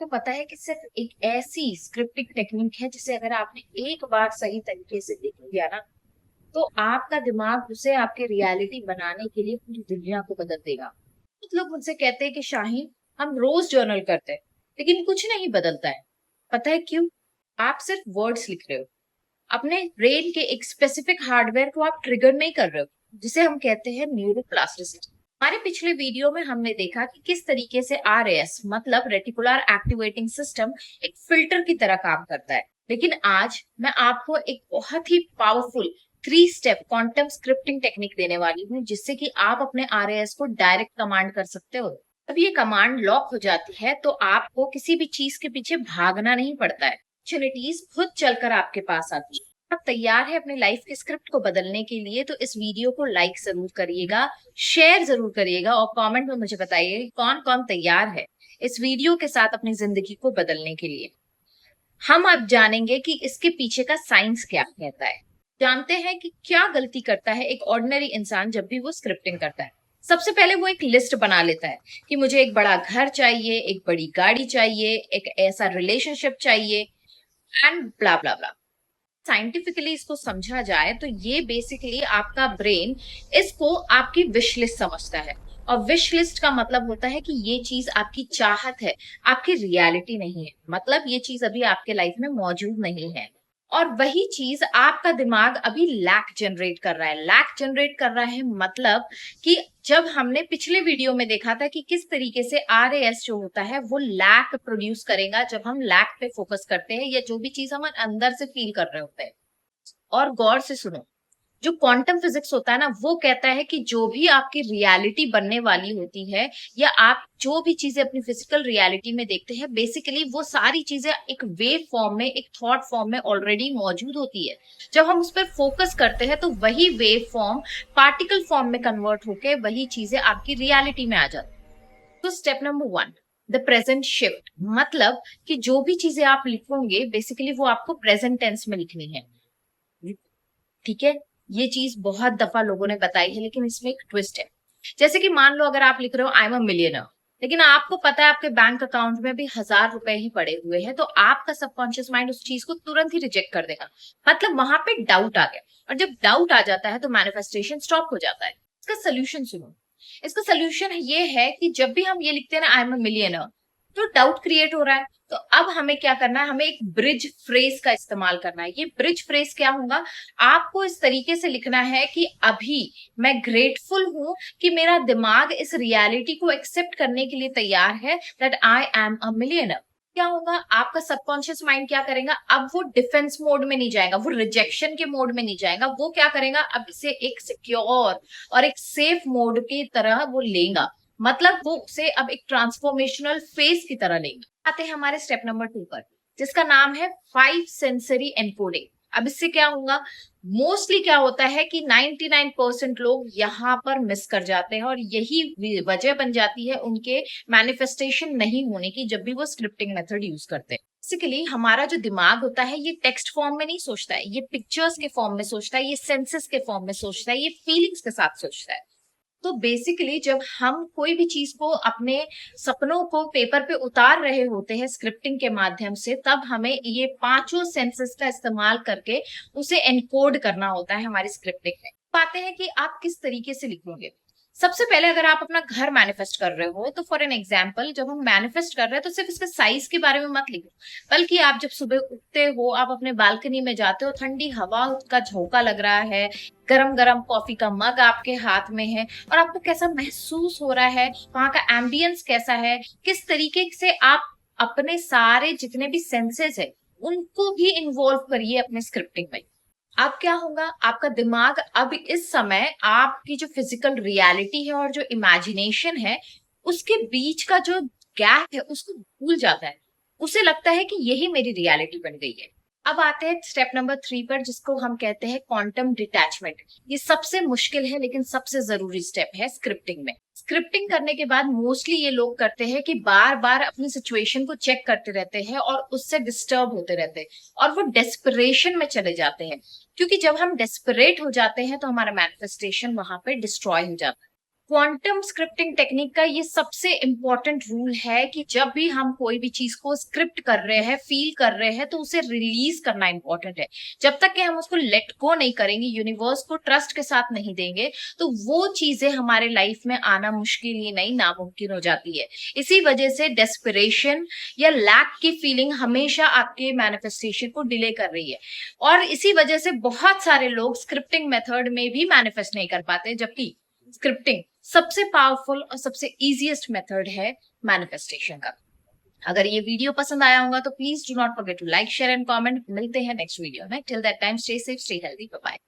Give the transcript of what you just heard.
आपको पता है कि सिर्फ एक ऐसी स्क्रिप्टिंग टेक्निक है जिसे अगर आपने एक बार सही तरीके से देख लिया ना, तो आपका दिमाग उसे आपके रियलिटी बनाने के लिए पूरी दुनिया को बदल देगा। कुछ लोग मुझसे कहते हैं कि शाहीन, हम रोज जर्नल करते हैं लेकिन कुछ नहीं बदलता है। पता है क्यों? आप सिर्फ वर्ड्स लिख रहे हो। अपने ब्रेन के एक स्पेसिफिक हार्डवेयर को आप ट्रिगर नहीं कर रहे हो, जिसे हम कहते हैं न्यूरोप्लास्टिसिटी। हमारे पिछले वीडियो में हमने देखा कि किस तरीके से आरएएस मतलब रेटिकुलर एक्टिवेटिंग सिस्टम एक फिल्टर की तरह काम करता है। लेकिन आज मैं आपको एक बहुत ही powerful 3 step quantum scripting technique देने वाली हूँ, जिससे कि आप अपने आरएएस को डायरेक्ट कमांड कर सकते हो। अब ये कमांड लॉक हो जाती है तो आपको किसी भी चीज के पीछे भागना नहीं पड़ता है। अपॉर्चुनिटीज खुद चलकर आपके पास आती है। आप तैयार है अपने लाइफ के स्क्रिप्ट को बदलने के लिए? तो इस वीडियो को लाइक जरूर करिएगा, शेयर जरूर करिएगा और कमेंट में मुझे बताइए कौन कौन तैयार है इस वीडियो के साथ अपनी जिंदगी को बदलने के लिए। हम अब जानेंगे कि इसके पीछे का साइंस क्या कहता है। जानते हैं कि क्या गलती करता है एक ऑर्डिनरी इंसान जब भी वो स्क्रिप्टिंग करता है। सबसे पहले वो एक लिस्ट बना लेता है कि मुझे एक बड़ा घर चाहिए, एक बड़ी गाड़ी चाहिए, एक ऐसा रिलेशनशिप चाहिए and blah blah blah. Scientifically इसको समझा जाए तो ये बेसिकली आपका ब्रेन इसको आपकी विश लिस्ट समझता है। और विश लिस्ट का मतलब होता है कि ये चीज आपकी चाहत है, आपकी रियलिटी नहीं है। मतलब ये चीज अभी आपके लाइफ में मौजूद नहीं है। और वही चीज आपका दिमाग अभी लैक जनरेट कर रहा है। लैक जनरेट कर रहा है मतलब कि जब हमने पिछले वीडियो में देखा था कि किस तरीके से आरएएस जो होता है वो लैक प्रोड्यूस करेगा जब हम लैक पे फोकस करते हैं या जो भी चीज हम अंदर से फील कर रहे होते हैं। और गौर से सुनो, जो क्वांटम फिजिक्स होता है ना, वो कहता है कि जो भी आपकी रियलिटी बनने वाली होती है या आप जो भी चीजें अपनी फिजिकल रियलिटी में देखते हैं, बेसिकली वो सारी चीजें एक वेव फॉर्म में, एक थॉट फॉर्म में ऑलरेडी मौजूद होती है। जब हम उस पर फोकस करते हैं तो वही वेव फॉर्म पार्टिकल फॉर्म में कन्वर्ट होके वही चीजें आपकी रियलिटी में आ जाती है। तो step number 1, the present shift. मतलब कि जो भी चीजें आप लिखोगे बेसिकली वो आपको प्रेजेंट टेंस में लिखनी है। ठीक है, ये चीज बहुत दफा लोगों ने बताई है लेकिन इसमें एक ट्विस्ट है। जैसे कि मान लो अगर आप लिख रहे हो आई एम अ मिलियनर, लेकिन आपको पता है आपके बैंक अकाउंट में भी 1,000 रुपए ही पड़े हुए हैं, तो आपका सबकॉन्शियस माइंड उस चीज को तुरंत ही रिजेक्ट कर देगा। मतलब वहां पे डाउट आ गया। और जब डाउट आ जाता है तो मैनिफेस्टेशन स्टॉप हो जाता है। इसका सोल्यूशन सुनो। इसका सोल्यूशन ये है कि जब भी हम ये लिखते हैं ना आई एम अ मिलियनर, तो डाउट क्रिएट हो रहा है। तो अब हमें क्या करना है? हमें एक ब्रिज फ्रेज का इस्तेमाल करना है। ये ब्रिज फ्रेज क्या होगा? आपको इस तरीके से लिखना है कि अभी मैं ग्रेटफुल हूं कि मेरा दिमाग इस रियलिटी को एक्सेप्ट करने के लिए तैयार है that I am a millionaire. क्या होगा? आपका सबकॉन्शियस माइंड क्या करेगा? अब वो डिफेंस मोड में नहीं जाएगा, वो रिजेक्शन के मोड में नहीं जाएगा। वो क्या करेगा? अब इसे एक सिक्योर और एक सेफ मोड की तरह वो लेगा। मतलब वो उसे अब एक ट्रांसफॉर्मेशनल फेज की तरह लेगा। आते हैं हमारे स्टेप नंबर 2 पर, जिसका नाम है 5 सेंसरी एनकोडिंग। अब इससे क्या होगा? मोस्टली क्या होता है कि 99% लोग यहाँ पर मिस कर जाते हैं और यही वजह बन जाती है उनके मैनिफेस्टेशन नहीं होने की जब भी वो स्क्रिप्टिंग मेथड यूज करते हैं। बेसिकली हमारा जो दिमाग होता है ये टेक्स्ट फॉर्म में नहीं सोचता है, ये पिक्चर्स के फॉर्म में सोचता है, ये सेंसेस के फॉर्म में सोचता है, ये फीलिंग्स के साथ सोचता है। तो बेसिकली जब हम कोई भी चीज को, अपने सपनों को पेपर पे उतार रहे होते हैं स्क्रिप्टिंग के माध्यम से, तब हमें ये पांचों सेंसेस का इस्तेमाल करके उसे एनकोड करना होता है हमारी स्क्रिप्टिंग में। पाते हैं कि आप किस तरीके से लिखोगे। सबसे पहले अगर आप अपना घर मैनिफेस्ट कर रहे हो तो फॉर एन एग्जाम्पल, जब हम मैनिफेस्ट कर रहे हैं तो सिर्फ इसके साइज के बारे में मत लिखो, बल्कि आप जब सुबह उठते हो, आप अपने बालकनी में जाते हो, ठंडी हवा का झोंका लग रहा है, गरम गरम कॉफी का मग आपके हाथ में है और आपको कैसा महसूस हो रहा है, वहां का एम्बियंस कैसा है, किस तरीके से आप अपने सारे जितने भी सेंसेस है उनको भी इन्वॉल्व करिए अपने स्क्रिप्टिंग में। अब क्या होगा? आपका दिमाग अब इस समय आपकी जो फिजिकल रियलिटी है और जो इमेजिनेशन है उसके बीच का जो गैप है उसको भूल जाता है। उसे लगता है कि यही मेरी रियलिटी बन गई है। अब आते हैं स्टेप नंबर 3 पर, जिसको हम कहते हैं क्वांटम डिटैचमेंट। ये सबसे मुश्किल है लेकिन सबसे जरूरी स्टेप है स्क्रिप्टिंग में। स्क्रिप्टिंग करने के बाद मोस्टली ये लोग करते हैं कि बार बार अपनी सिचुएशन को चेक करते रहते हैं और उससे डिस्टर्ब होते रहते हैं और वो डेस्परेशन में चले जाते हैं। क्योंकि जब हम डेस्परेट हो जाते हैं तो हमारा मैनिफेस्टेशन वहां पे डिस्ट्रॉय हो जाता है। क्वांटम स्क्रिप्टिंग टेक्निक का ये सबसे इंपॉर्टेंट रूल है कि जब भी हम कोई भी चीज को स्क्रिप्ट कर रहे हैं, फील कर रहे हैं, तो उसे रिलीज करना इंपॉर्टेंट है। जब तक कि हम उसको लेट गो नहीं करेंगे, यूनिवर्स को ट्रस्ट के साथ नहीं देंगे, तो वो चीजें हमारे लाइफ में आना मुश्किल ही नहीं, नामुमकिन हो जाती है। इसी वजह से डेस्परेशन या लैक की फीलिंग हमेशा आपके मैनिफेस्टेशन को डिले कर रही है, और इसी वजह से बहुत सारे लोग स्क्रिप्टिंग मेथड में भी मैनिफेस्ट नहीं कर पाते, जबकि स्क्रिप्टिंग सबसे पावरफुल और सबसे इजीएस्ट मेथड है मैनिफेस्टेशन का। अगर ये वीडियो पसंद आया होगा तो please do not forget to like, share and comment. मिलते हैं नेक्स्ट वीडियो में। Till that time stay safe, stay healthy, bye bye.